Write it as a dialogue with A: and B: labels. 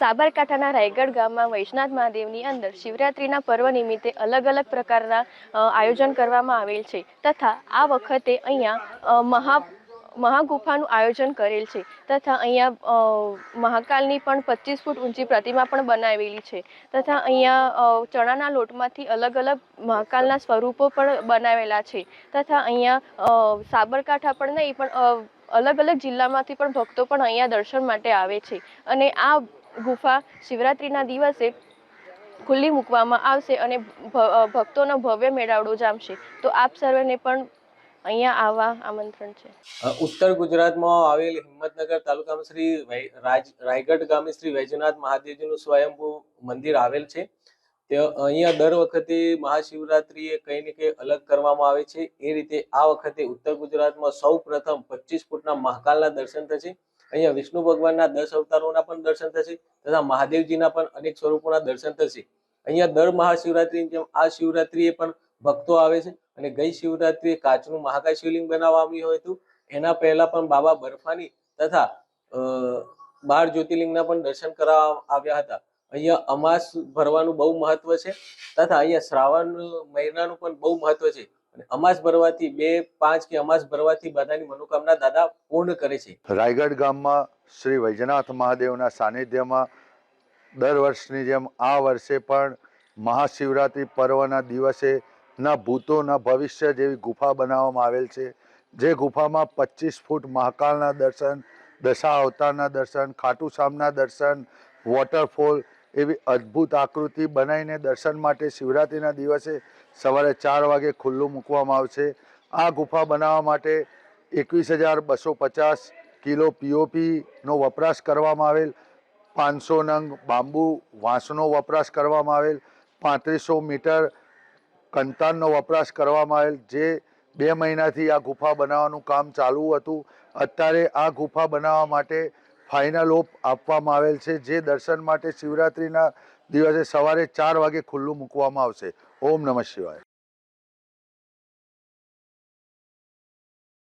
A: સાબરકાંઠાના રાયગઢ ગામમાં વૈજનાથ મહાદેવની અંદર શિવરાત્રિના પર્વ નિમિત્તે અલગ અલગ પ્રકારના આયોજન કરવામાં આવેલ છે તથા આ વખતે અહીંયા મહાગુફાનું આયોજન કરેલ છે તથા અહીંયા મહાકાલની પણ 25 ફૂટ ઊંચી પ્રતિમા પણ બનાવેલી છે તથા અહીંયા ચણાના લોટમાંથી અલગ અલગ મહાકાલના સ્વરૂપો પણ બનાવેલા છે તથા અહીંયા સાબરકાંઠા પણ નહીં પણ અલગ અલગ જિલ્લામાંથી પણ ભક્તો પણ અહીંયા દર્શન માટે આવે છે અને આ ગુફા શિવરાત્રિના દિવસે ખુલ્લી મૂકવામાં આવશે અને ભક્તોનો ભવ્ય મેળાવડો જામશે તો આપ સર્વેને પણ અહીંયા આવવા આમંત્રણ છે।
B: ઉત્તર ગુજરાતમાં આવેલ હિંમતનગર તાલુકામાં શ્રી રાયગઢ ગામે શ્રી વૈજનાથ મહાદેવજીનું સ્વયંભૂ મંદિર આવેલ છે। તે અહીંયા દર વખતે મહાશિવરાત્રીએ કંઈ ને કંઈ અલગ કરવામાં આવે છે। એ રીતે આ વખતે ઉત્તર ગુજરાતમાં સૌ પ્રથમ 25 ફૂટના મહાકાલના દર્શન થશે। અહીંયા વિષ્ણુ ભગવાનના 10 અવતારોના પણ દર્શન થશે તથા મહાદેવજીના પણ અનેક સ્વરૂપોના દર્શન થશે। અહીંયા દર મહાશિવરાત્રીની જેમ આ શિવરાત્રીએ પણ ભક્તો આવે છે અને ગઈ શિવરાત્રીએ કાચનું મહાકાય શિવલિંગ બનાવવામાં આવ્યું હતું। એના પહેલા પણ બાબા બર્ફાની તથા 12 જ્યોતિર્લિંગના પણ દર્શન કરાવવા આવ્યા હતા। અહીંયા અમાસ ભરવાનું બહુ મહત્વ છે તથા અહીંયા શ્રાવણ મહિનાનું પણ બહુ મહત્વ છે અને અમાસ ભરવાથી 2, 5 કે અમાસ ભરવાથી બધાની મનોકામના દાદા પૂર્ણ કરે છે।
C: રાયગઢ ગામમાં શ્રી વૈજનાથ મહાદેવના સાનિધ્યમાં દર વર્ષની જેમ આ વર્ષે પણ મહાશિવરાત્રિ પર્વના દિવસે ના ભૂતો ના ભવિષ્ય જેવી ગુફા બનાવવામાં આવેલ છે। જે ગુફામાં 25 ફૂટ મહાકાલના દર્શન, દશા અવતારના દર્શન, ખાટુ શ્યામના દર્શન, વોટરફોલ એવી અદ્ભુત આકૃતિ બનાવીને દર્શન માટે શિવરાત્રિના દિવસે સવારે 4 વાગે ખુલ્લું મૂકવામાં આવશે। આ ગુફા બનાવવા માટે 21,250 કિલો પીઓપીનો વપરાશ કરવામાં આવેલ, 500 નંગ બાંબુ વાંસનો વપરાશ કરવામાં આવેલ, 3500 મીટર કંતાનનો વપરાશ કરવામાં આવેલ। જે 2 મહિનાથી આ ગુફા બનાવવાનું કામ ચાલુ હતું। અત્યારે આ ગુફા બનાવવા માટે ફાઇનલ ઓપ આપવામાં આવેલ છે, જે દર્શન માટે શિવરાત્રિના દિવસે સવારે 4 વાગે ખુલ્લું મૂકવામાં આવશે। ઓમ નમઃ શિવાય।